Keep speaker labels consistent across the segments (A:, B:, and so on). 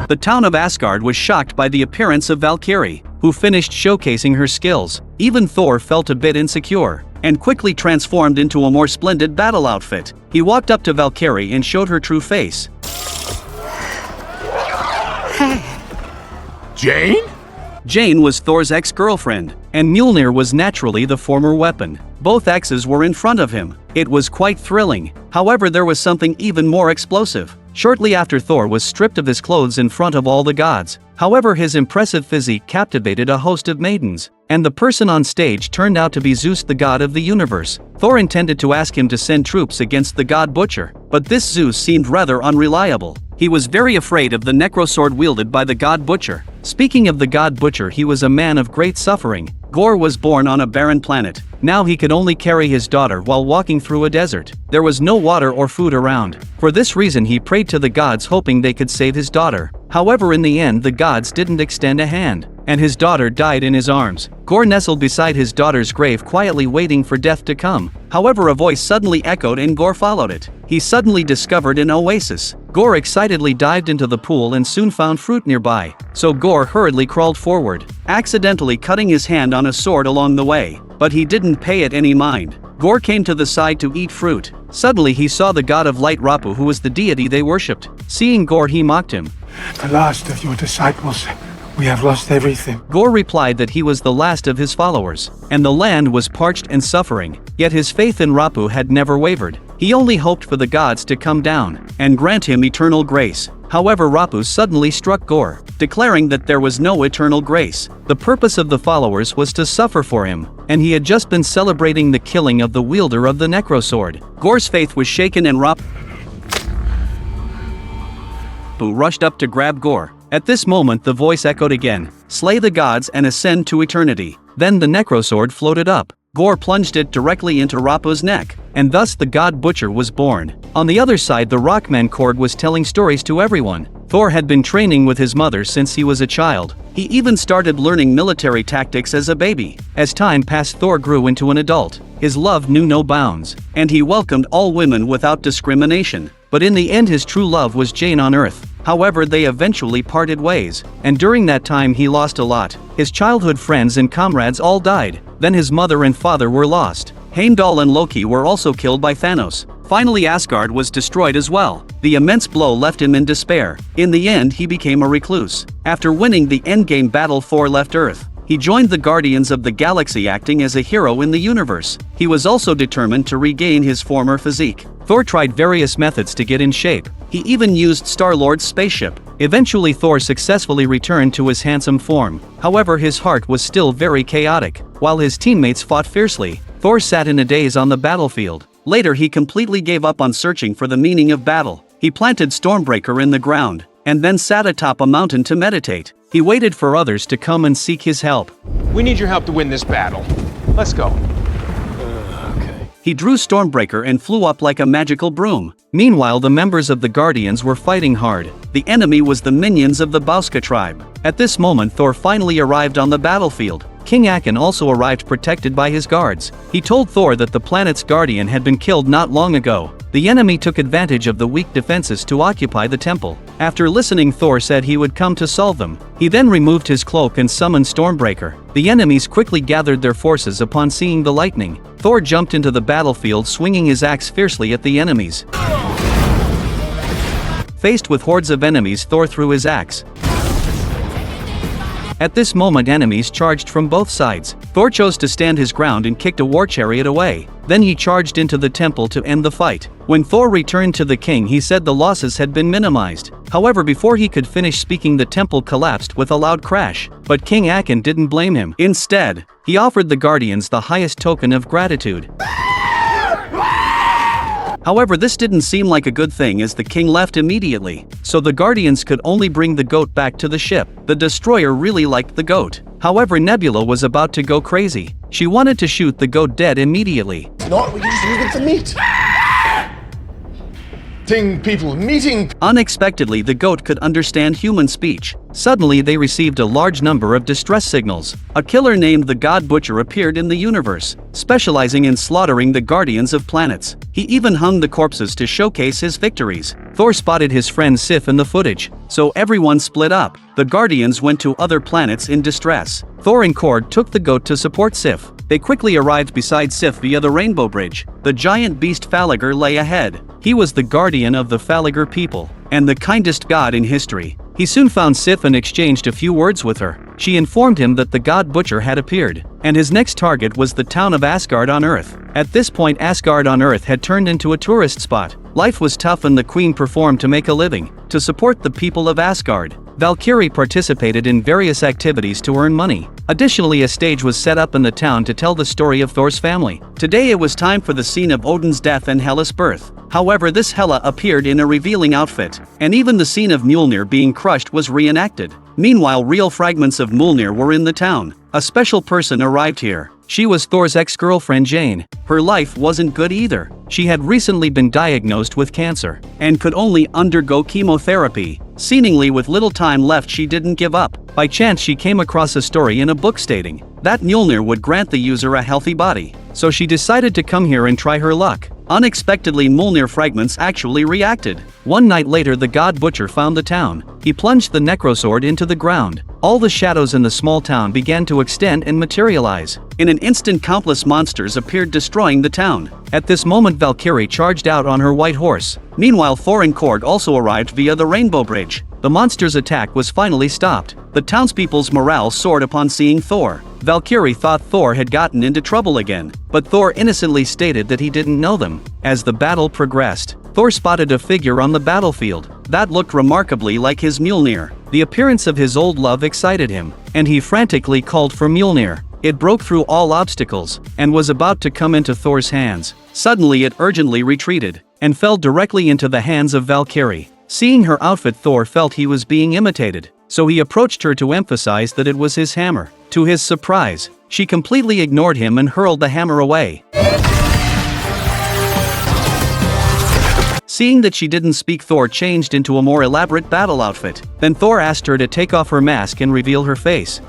A: The town of Asgard was shocked by the appearance of Valkyrie, who finished showcasing her skills. Even Thor felt a bit insecure, and quickly transformed into a more splendid battle outfit. He walked up to Valkyrie and showed her true face.
B: Jane?
A: Jane was Thor's ex-girlfriend, and Mjolnir was naturally the former weapon. Both exes were in front of him. It was quite thrilling. However, there was something even more explosive. Shortly after, Thor was stripped of his clothes in front of all the gods. However, his impressive physique captivated a host of maidens, and the person on stage turned out to be Zeus, the god of the universe. Thor intended to ask him to send troops against the god Butcher, but this Zeus seemed rather unreliable. He was very afraid of the necrosword wielded by the god Butcher. Speaking of the god Butcher, he was a man of great suffering. Gorr was born on a barren planet. Now he could only carry his daughter while walking through a desert. There was no water or food around. For this reason, he prayed to the gods, hoping they could save his daughter. However, in the end, the gods didn't extend a hand, and his daughter died in his arms. Gorr nestled beside his daughter's grave, quietly waiting for death to come. However, a voice suddenly echoed and Gorr followed it. He suddenly discovered an oasis. Gorr excitedly dived into the pool and soon found fruit nearby, so Gorr hurriedly crawled forward, accidentally cutting his hand on a sword along the way, but he didn't pay it any mind. Gorr came to the side to eat fruit. Suddenly he saw the god of light Rapu, who was the deity they worshipped. Seeing Gorr, he mocked him.
C: "The last of your disciples. We have lost everything."
A: Gorr replied that he was the last of his followers, and the land was parched and suffering. Yet his faith in Rapu had never wavered. He only hoped for the gods to come down and grant him eternal grace. However, Rapu suddenly struck Gorr, declaring that there was no eternal grace. The purpose of the followers was to suffer for him, and he had just been celebrating the killing of the wielder of the necrosword. Gorr's faith was shaken, and Rapu rushed up to grab Gorr. At this moment, the voice echoed again, "Slay the gods and ascend to eternity." Then the necrosword floated up. Gorr plunged it directly into Rapu's neck, and thus the god Butcher was born. On the other side, the Rockman Cord was telling stories to everyone. Thor had been training with his mother since he was a child. He even started learning military tactics as a baby. As time passed, Thor grew into an adult. His love knew no bounds, and he welcomed all women without discrimination. But in the end, his true love was Jane on Earth. However, they eventually parted ways, and during that time he lost a lot. His childhood friends and comrades all died. Then his mother and father were lost. Heimdall and Loki were also killed by Thanos. Finally, Asgard was destroyed as well. The immense blow left him in despair. In the end, he became a recluse. After winning the endgame battle, Thor left Earth. He joined the Guardians of the Galaxy, acting as a hero in the universe. He was also determined to regain his former physique. Thor tried various methods to get in shape. He even used Star-Lord's spaceship. Eventually, Thor successfully returned to his handsome form. However, his heart was still very chaotic. While his teammates fought fiercely, Thor sat in a daze on the battlefield. Later, he completely gave up on searching for the meaning of battle. He planted Stormbreaker in the ground, and then sat atop a mountain to meditate. He waited for others to come and seek his help.
B: We need your help to win this battle. Let's go.
C: Okay.
A: He drew Stormbreaker and flew up like a magical broom. Meanwhile, the members of the Guardians were fighting hard. The enemy was the minions of the Bauska tribe. At this moment, Thor finally arrived on the battlefield. King Akin also arrived, protected by his guards. He told Thor that the planet's guardian had been killed not long ago. The enemy took advantage of the weak defenses to occupy the temple. After listening, Thor said he would come to solve them. He then removed his cloak and summoned Stormbreaker. The enemies quickly gathered their forces upon seeing the lightning. Thor jumped into the battlefield, swinging his axe fiercely at the enemies. Faced with hordes of enemies, Thor threw his axe. At this moment, enemies charged from both sides. Thor chose to stand his ground and kicked a war chariot away. Then he charged into the temple to end the fight. When Thor returned to the king, he said the losses had been minimized. However, before he could finish speaking, the temple collapsed with a loud crash. But King Akin didn't blame him. Instead, he offered the Guardians the highest token of gratitude. However, this didn't seem like a good thing, as the king left immediately. So the Guardians could only bring the goat back to the ship. The destroyer really liked the goat. However, Nebula was about to go crazy. She wanted to shoot the goat dead immediately.
D: Not, we can just use it for meat.
B: Meeting.
A: Unexpectedly, the goat could understand human speech. Suddenly, they received a large number of distress signals. A killer named the God Butcher appeared in the universe, specializing in slaughtering the guardians of planets. He even hung the corpses to showcase his victories. Thor spotted his friend Sif in the footage, so everyone split up. The guardians went to other planets in distress. Thor and Korg took the goat to support Sif. They quickly arrived beside Sif via the Rainbow Bridge. The giant beast Falliger lay ahead. He was the guardian of the Falliger people, and the kindest god in history. He soon found Sif and exchanged a few words with her. She informed him that the God Butcher had appeared, and his next target was the town of Asgard on Earth. At this point, Asgard on Earth had turned into a tourist spot. Life was tough and the queen performed to make a living. To support the people of Asgard, Valkyrie participated in various activities to earn money. Additionally, a stage was set up in the town to tell the story of Thor's family. Today it was time for the scene of Odin's death and Hela's birth. However, this Hela appeared in a revealing outfit, and even the scene of Mjolnir being crushed was reenacted. Meanwhile, real fragments of Mjolnir were in the town. A special person arrived here. She was Thor's ex-girlfriend Jane. Her life wasn't good either. She had recently been diagnosed with cancer, and could only undergo chemotherapy. Seemingly with little time left, she didn't give up. By chance, she came across a story in a book stating that Mjolnir would grant the user a healthy body. So she decided to come here and try her luck. Unexpectedly, Mjolnir fragments actually reacted. One night later, the God Butcher found the town. He plunged the necrosword into the ground. All the shadows in the small town began to extend and materialize. In an instant, countless monsters appeared, destroying the town. At this moment, Valkyrie charged out on her white horse. Meanwhile, Thor and Korg also arrived via the Rainbow Bridge. The monster's attack was finally stopped. The townspeople's morale soared upon seeing Thor. Valkyrie thought Thor had gotten into trouble again, but Thor innocently stated that he didn't know them. As the battle progressed, Thor spotted a figure on the battlefield that looked remarkably like his Mjolnir. The appearance of his old love excited him, and he frantically called for Mjolnir. It broke through all obstacles, and was about to come into Thor's hands. Suddenly it urgently retreated, and fell directly into the hands of Valkyrie. Seeing her outfit, Thor felt he was being imitated, so he approached her to emphasize that it was his hammer. To his surprise, she completely ignored him and hurled the hammer away. Seeing that she didn't speak, Thor changed into a more elaborate battle outfit. Then Thor asked her to take off her mask and reveal her face.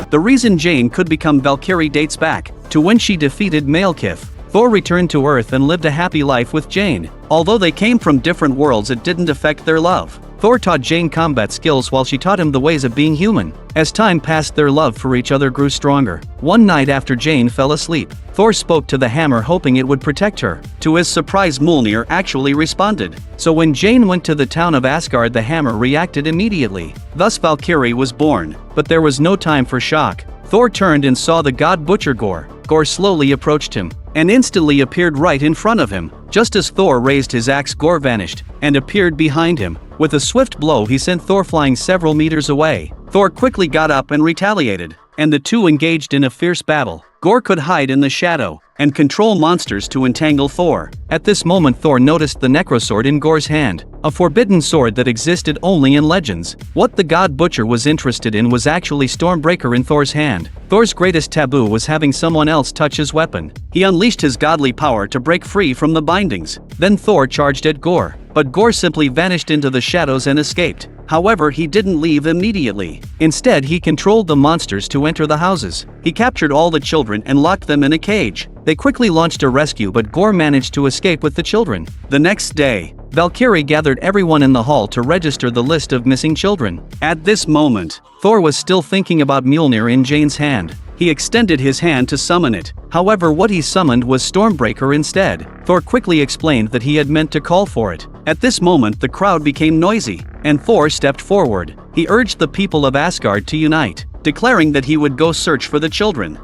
A: The reason Jane could become Valkyrie dates back to when she defeated Malekith. Thor returned to Earth and lived a happy life with Jane. Although they came from different worlds, it didn't affect their love. Thor taught Jane combat skills while she taught him the ways of being human. As time passed, their love for each other grew stronger. One night after Jane fell asleep, Thor spoke to the hammer hoping it would protect her. To his surprise, Mjolnir actually responded. So when Jane went to the town of Asgard, the hammer reacted immediately. Thus Valkyrie was born. But there was no time for shock. Thor turned and saw the God Butcher Gorr. Gorr slowly approached him, and instantly appeared right in front of him. Just as Thor raised his axe, Gorr vanished, and appeared behind him. With a swift blow, he sent Thor flying several meters away. Thor quickly got up and retaliated, and the two engaged in a fierce battle. Gorr could hide in the shadow, and control monsters to entangle Thor. At this moment, Thor noticed the necrosword in Gorr's hand, a forbidden sword that existed only in legends. What the God Butcher was interested in was actually Stormbreaker in Thor's hand. Thor's greatest taboo was having someone else touch his weapon. He unleashed his godly power to break free from the bindings. Then Thor charged at Gorr, but Gorr simply vanished into the shadows and escaped. However, he didn't leave immediately. Instead, he controlled the monsters to enter the houses. He captured all the children and locked them in a cage. They quickly launched a rescue, but Gorr managed to escape with the children. The next day, Valkyrie gathered everyone in the hall to register the list of missing children. At this moment, Thor was still thinking about Mjolnir in Jane's hand. He extended his hand to summon it. However, what he summoned was Stormbreaker instead. Thor quickly explained that he had meant to call for it. At this moment, the crowd became noisy, and Thor stepped forward. He urged the people of Asgard to unite, declaring that he would go search for the children.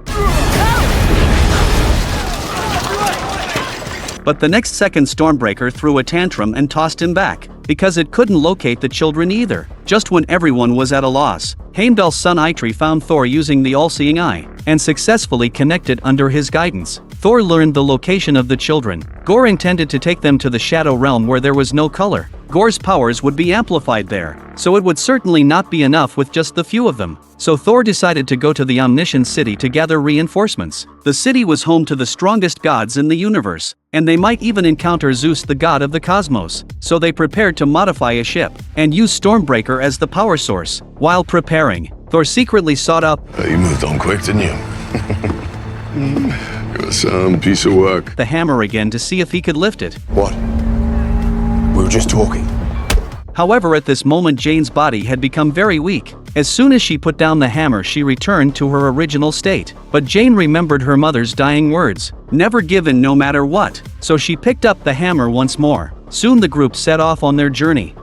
A: But the next second, Stormbreaker threw a tantrum and tossed him back, because it couldn't locate the children either. Just when everyone was at a loss, Heimdall's son Eitri found Thor using the all-seeing eye, and successfully connected under his guidance. Thor learned the location of the children. Gorr intended to take them to the Shadow Realm where there was no color. Gorr's powers would be amplified there, so it would certainly not be enough with just the few of them. So Thor decided to go to the Omniscient City to gather reinforcements. The city was home to the strongest gods in the universe, and they might even encounter Zeus, the god of the cosmos, so they prepared to modify a ship and use Stormbreaker as the power source. While preparing, Thor secretly sought out
D: You moved on quick, didn't you? You're some piece of work.
A: the hammer again to see if he could lift it.
D: What? We were just talking.
A: However, at this moment Jane's body had become very weak. As soon as she put down the hammer, she returned to her original state. But Jane remembered her mother's dying words, never give in no matter what, so she picked up the hammer once more. Soon the group set off on their journey.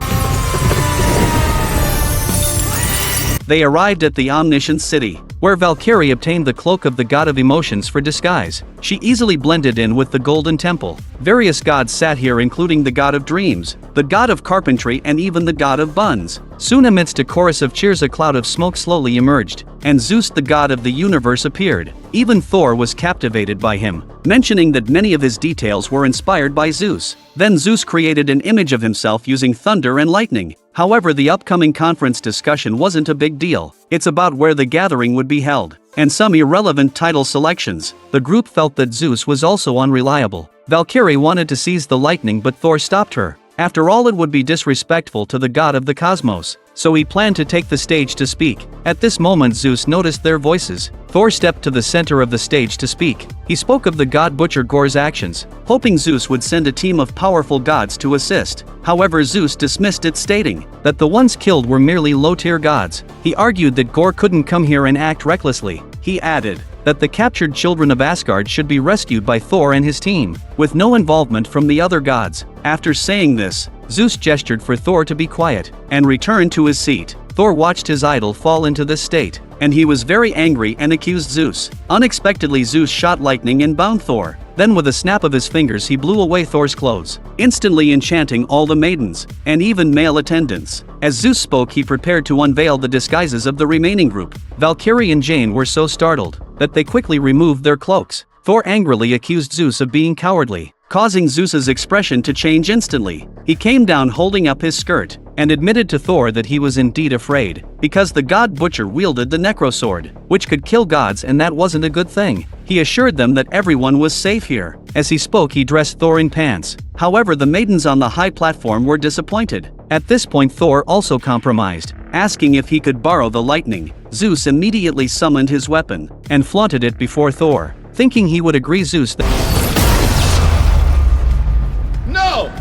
A: They arrived at the Omniscient City, where Valkyrie obtained the cloak of the god of emotions for disguise. She easily blended in with the Golden Temple. Various gods sat here, including the god of dreams, the god of carpentry, and even the god of buns. Soon amidst a chorus of cheers a cloud of smoke slowly emerged, and Zeus, the god of the universe, appeared. Even Thor was captivated by him, mentioning that many of his details were inspired by Zeus. Then Zeus created an image of himself using thunder and lightning. However, the upcoming conference discussion wasn't a big deal. It's about where the gathering would be held, and some irrelevant title selections. The group felt that Zeus was also unreliable. Valkyrie wanted to seize the lightning, but Thor stopped her. After all, it would be disrespectful to the god of the cosmos, so he planned to take the stage to speak. At this moment Zeus noticed their voices. Thor stepped to the center of the stage to speak. He spoke of the god butcher Gorr's actions, hoping Zeus would send a team of powerful gods to assist. However, Zeus dismissed it, stating that the ones killed were merely low-tier gods. He argued that Gorr couldn't come here and act recklessly. He added that the captured children of Asgard should be rescued by Thor and his team, with no involvement from the other gods. After saying this, Zeus gestured for Thor to be quiet, and returned to his seat. Thor watched his idol fall into this state, and he was very angry and accused Zeus. Unexpectedly, Zeus shot lightning and bound Thor. Then with a snap of his fingers he blew away Thor's clothes, instantly enchanting all the maidens, and even male attendants. As Zeus spoke, he prepared to unveil the disguises of the remaining group. Valkyrie and Jane were so startled that they quickly removed their cloaks. Thor angrily accused Zeus of being cowardly, causing Zeus's expression to change instantly. He came down holding up his skirt, and admitted to Thor that he was indeed afraid, because the god butcher wielded the necrosword, which could kill gods, and that wasn't a good thing. He assured them that everyone was safe here. As he spoke, he dressed Thor in pants. However, the maidens on the high platform were disappointed. At this point Thor also compromised, asking if he could borrow the lightning. Zeus immediately summoned his weapon, and flaunted it before Thor, thinking he would agree. Zeus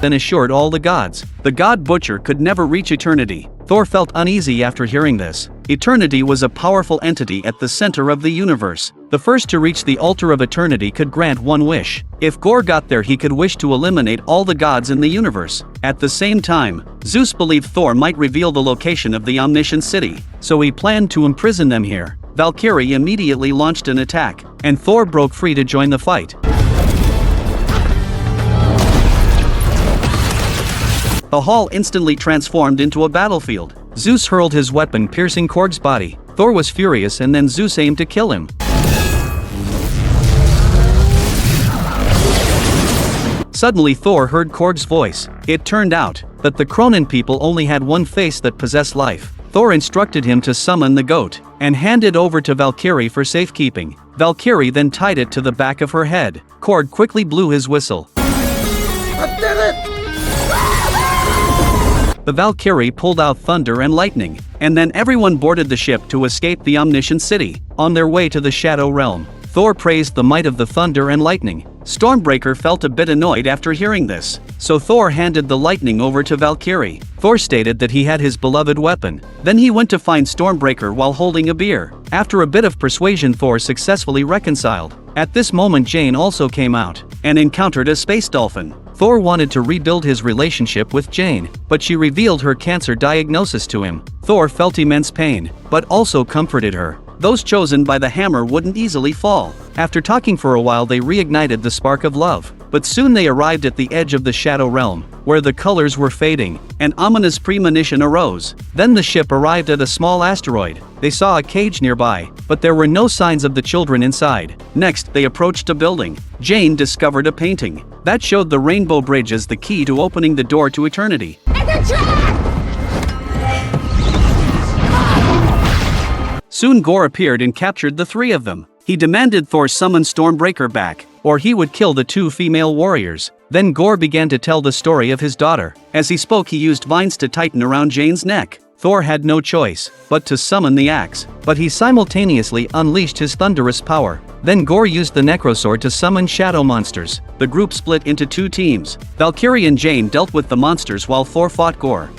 A: then assured all the gods the god butcher could never reach eternity. Thor felt uneasy after hearing this. Eternity was a powerful entity at the center of the universe. The first to reach the altar of eternity could grant one wish. If Gorr got there, he could wish to eliminate all the gods in the universe. At the same time, Zeus believed Thor might reveal the location of the Omniscient City, so he planned to imprison them here. Valkyrie immediately launched an attack, and Thor broke free to join the fight. The hall instantly transformed into a battlefield. Zeus hurled his weapon, piercing Korg's body. Thor was furious, and then Zeus aimed to kill him. Suddenly Thor heard Korg's voice. It turned out that the Kronan people only had one face that possessed life. Thor instructed him to summon the goat, and hand it over to Valkyrie for safekeeping. Valkyrie then tied it to the back of her head. Korg quickly blew his whistle.
E: I did it!
A: The Valkyrie pulled out thunder and lightning, and then everyone boarded the ship to escape the Omniscient City. On their way to the Shadow Realm, Thor praised the might of the thunder and lightning. Stormbreaker felt a bit annoyed after hearing this, so Thor handed the lightning over to Valkyrie. Thor stated that he had his beloved weapon. Then he went to find Stormbreaker while holding a beer. After a bit of persuasion, Thor successfully reconciled. At this moment Jane also came out, and encountered a space dolphin. Thor wanted to rebuild his relationship with Jane, but she revealed her cancer diagnosis to him. Thor felt immense pain, but also comforted her. Those chosen by the hammer wouldn't easily fall. After talking for a while, they reignited the spark of love. But soon they arrived at the edge of the Shadow Realm, where the colors were fading. An ominous premonition arose. Then the ship arrived at a small asteroid. They saw a cage nearby, but there were no signs of the children inside. Next, they approached a building. Jane discovered a painting that showed the Rainbow Bridge as the key to opening the door to eternity.
E: It's a trap!
A: Soon Gorr appeared and captured the three of them. He demanded Thor summon Stormbreaker back, or he would kill the two female warriors. Then Gorr began to tell the story of his daughter. As he spoke, he used vines to tighten around Jane's neck. Thor had no choice but to summon the axe, but he simultaneously unleashed his thunderous power. Then Gorr used the necrosword to summon shadow monsters. The group split into two teams. Valkyrie and Jane dealt with the monsters while Thor fought Gorr.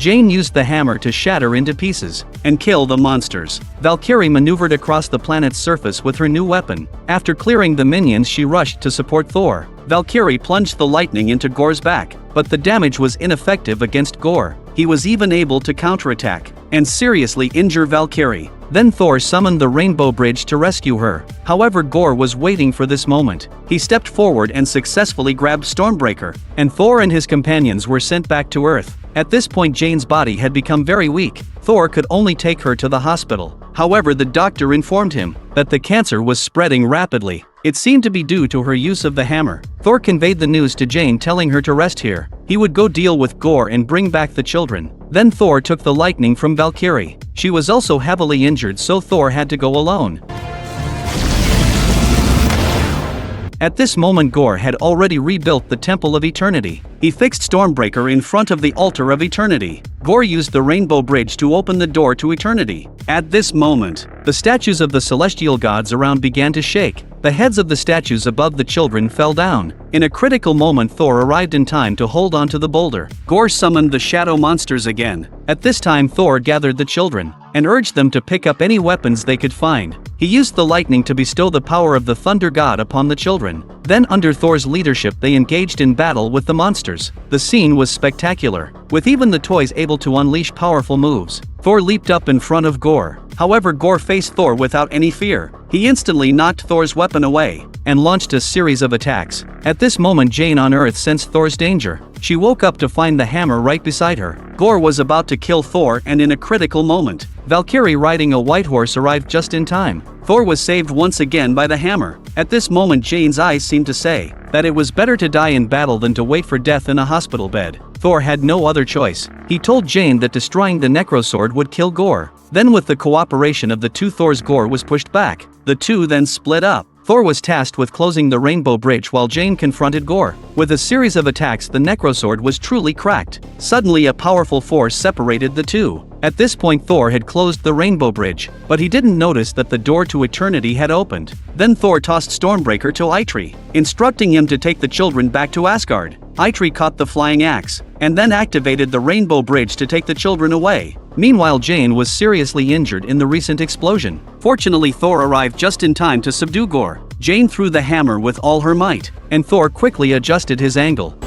A: Jane used the hammer to shatter into pieces and kill the monsters. Valkyrie maneuvered across the planet's surface with her new weapon. After clearing the minions, she rushed to support Thor. Valkyrie plunged the lightning into Gorr's back, but the damage was ineffective against Gorr. He was even able to counterattack and seriously injure Valkyrie. Then Thor summoned the Rainbow Bridge to rescue her. However, Gorr was waiting for this moment. He stepped forward and successfully grabbed Stormbreaker, and Thor and his companions were sent back to Earth. At this point, Jane's body had become very weak. Thor could only take her to the hospital. However, the doctor informed him that the cancer was spreading rapidly. It seemed to be due to her use of the hammer. Thor conveyed the news to Jane, telling her to rest here. He would go deal with Gorr and bring back the children. Then Thor took the lightning from Valkyrie. She was also heavily injured, so Thor had to go alone. At this moment, Gorr had already rebuilt the Temple of Eternity. He fixed Stormbreaker in front of the Altar of Eternity. Gorr used the Rainbow Bridge to open the door to eternity. At this moment, the statues of the celestial gods around began to shake. The heads of the statues above the children fell down. In a critical moment, Thor arrived in time to hold onto the boulder. Gorr summoned the shadow monsters again. At this time, Thor gathered the children and urged them to pick up any weapons they could find. He used the lightning to bestow the power of the thunder god upon the children. Then, under Thor's leadership, they engaged in battle with the monsters. The scene was spectacular, with even the toys able to unleash powerful moves. Thor leaped up in front of Gorr. However, Gorr faced Thor without any fear. He instantly knocked Thor's weapon away and launched a series of attacks. At this moment, Jane on Earth sensed Thor's danger. She woke up to find the hammer right beside her. Gorr was about to kill Thor, and in a critical moment, Valkyrie riding a white horse arrived just in time. Thor was saved once again by the hammer. At this moment, Jane's eyes seemed to say that it was better to die in battle than to wait for death in a hospital bed. Thor had no other choice. He told Jane that destroying the necrosword would kill Gorr. Then, with the cooperation of the two Thors, Gorr was pushed back. The two then split up. Thor was tasked with closing the Rainbow Bridge while Jane confronted Gorr. With a series of attacks, the necrosword was truly cracked. Suddenly, a powerful force separated the two. At this point, Thor had closed the Rainbow Bridge, but he didn't notice that the door to eternity had opened. Then Thor tossed Stormbreaker to Eitri, instructing him to take the children back to Asgard. Eitri caught the flying axe, and then activated the Rainbow Bridge to take the children away. Meanwhile, Jane was seriously injured in the recent explosion. Fortunately, Thor arrived just in time to subdue Gorr. Jane threw the hammer with all her might, and Thor quickly adjusted his angle.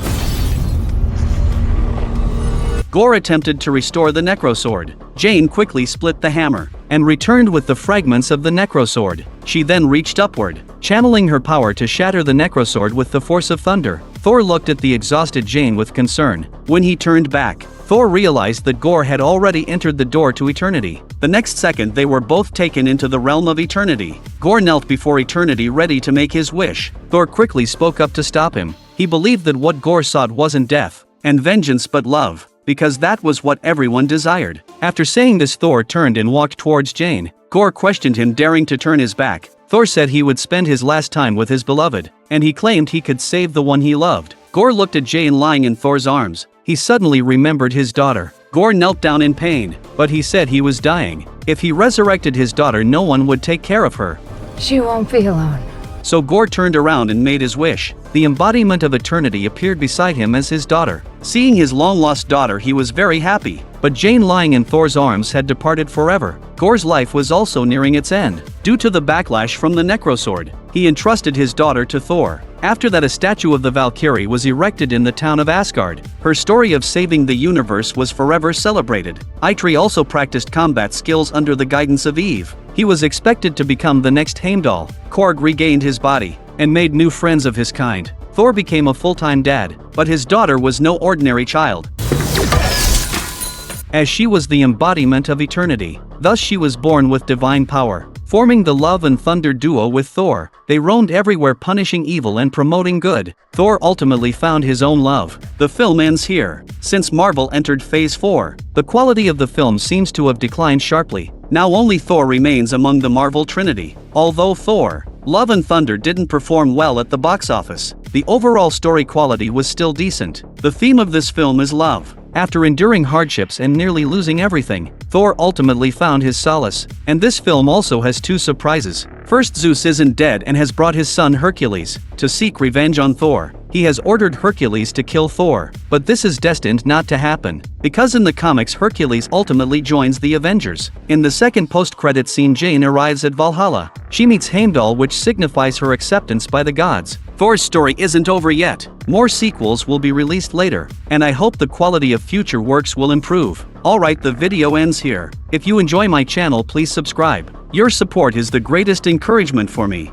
A: Gorr attempted to restore the necrosword. Jane quickly split the hammer and returned with the fragments of the necrosword. She then reached upward, channeling her power to shatter the necrosword with the force of thunder. Thor looked at the exhausted Jane with concern. When he turned back, Thor realized that Gorr had already entered the door to eternity. The next second, they were both taken into the realm of eternity. Gorr knelt before eternity, ready to make his wish. Thor quickly spoke up to stop him. He believed that what Gorr sought wasn't death and vengeance but love, because that was what everyone desired. After saying this, Thor turned and walked towards Jane. Gorr questioned him, daring to turn his back. Thor said he would spend his last time with his beloved, and he claimed he could save the one he loved. Gorr looked at Jane lying in Thor's arms. He suddenly remembered his daughter. Gorr knelt down in pain, but he said he was dying. If he resurrected his daughter, no one would take care of her.
F: She won't be alone.
A: So Gorr turned around and made his wish. The embodiment of eternity appeared beside him as his daughter. Seeing his long-lost daughter, he was very happy. But Jane lying in Thor's arms had departed forever. Gorr's life was also nearing its end. Due to the backlash from the necrosword, he entrusted his daughter to Thor. After that, a statue of the Valkyrie was erected in the town of Asgard. Her story of saving the universe was forever celebrated. Eitri also practiced combat skills under the guidance of Eve. He was expected to become the next Heimdall. Korg regained his body and made new friends of his kind. Thor became a full-time dad, but his daughter was no ordinary child, as she was the embodiment of eternity. Thus she was born with divine power. Forming the love and thunder duo with Thor, they roamed everywhere, punishing evil and promoting good. Thor ultimately found his own love. The film ends here. Since Marvel entered Phase 4, the quality of the film seems to have declined sharply. Now only Thor remains among the Marvel Trinity. Although Thor, Love and Thunder didn't perform well at the box office, the overall story quality was still decent. The theme of this film is love. After enduring hardships and nearly losing everything, Thor ultimately found his solace. And this film also has two surprises. First, Zeus isn't dead and has brought his son Hercules to seek revenge on Thor. He has ordered Hercules to kill Thor, but this is destined not to happen, because in the comics Hercules ultimately joins the Avengers. In the second post-credit scene, Jane arrives at Valhalla. She meets Heimdall, which signifies her acceptance by the gods. Thor's story isn't over yet. More sequels will be released later, and I hope the quality of future works will improve. Alright, the video ends here. If you enjoy my channel, please subscribe. Your support is the greatest encouragement for me.